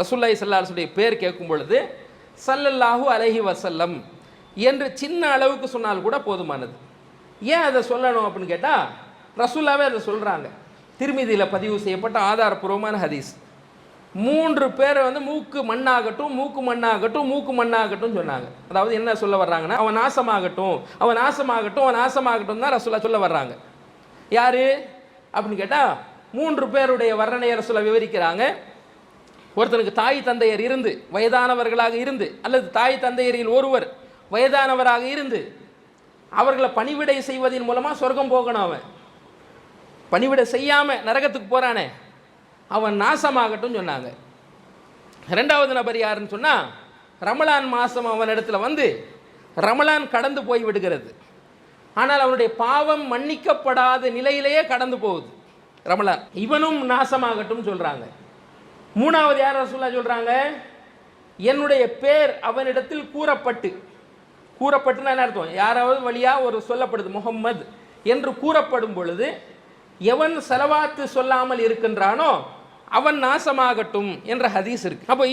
ரசூலுல்லாஹி ஸல்லல்லாஹு அலைஹி வஸல்லம் பேர் கேட்கும் பொழுது ஸல்லல்லாஹு அலைஹி வஸல்லம் என்று சின்ன அளவுக்கு சொன்னால் கூட போதுமானது. ஏன் அதை சொல்லணும் அப்படின்னு கேட்டால் ரசூலுல்லாவே அதை சொல்கிறாங்க. திர்மிதியில் பதிவு செய்யப்பட்ட ஆதாரப்பூர்வமான ஹதீஸ். 3 பேரை மூக்கு மண்ணாகட்டும் மூக்கு மண்ணாகட்டும் மூக்கு மண்ணாகட்டும் சொன்னாங்க. அதாவது என்ன சொல்ல வர்றாங்கன்னா, அவன் நாசமாகட்டும் அவன் நாசமாகட்டும் அவன் நாசமாகட்டும் தான் ரசூலுல்லாஹ் சொல்ல வர்றாங்க. யார் அப்படின்னு கேட்டால் 3 பேருடைய வர்ணனையை ரசூலுல்லாஹ் விவரிக்கிறாங்க. ஒருத்தனுக்கு தாய் தந்தையர் இருந்து வயதானவர்களாக இருந்து அல்லது தாய் தந்தையரில் ஒருவர் வயதானவராக இருந்து அவர்களை பணிவிடை செய்வதன் மூலமாக சொர்க்கம் போகணும். அவன் பணிவிடை செய்யாமல் நரகத்துக்கு போகிறானே அவன் நாசமாகட்டும் சொன்னாங்க. 2வது நபர் யாருன்னு சொன்னால், ரமலான் மாதம் அவனிடத்தில் ரமலான் கடந்து போய் விடுகிறது, ஆனால் அவனுடைய பாவம் மன்னிக்கப்படாத நிலையிலேயே கடந்து போகுது ரமலான், இவனும் நாசமாகட்டும் சொல்கிறாங்க. 3வது யார் ரசூலுல்லாஹ் சொல்கிறாங்க, என்னுடைய பேர் அவனிடத்தில் கூறப்பட்டுன்னா என்ன அர்த்தம், யாராவது வழியாக ஒரு சொல்லப்படுது முஹம்மது என்று கூறப்படும் பொழுது எவன் ஸலவாத்து சொல்லாமல் இருக்கின்றானோ அவன் நாசமாகட்டும் என்ற ஹதீஸ் இருக்கு. அப்போ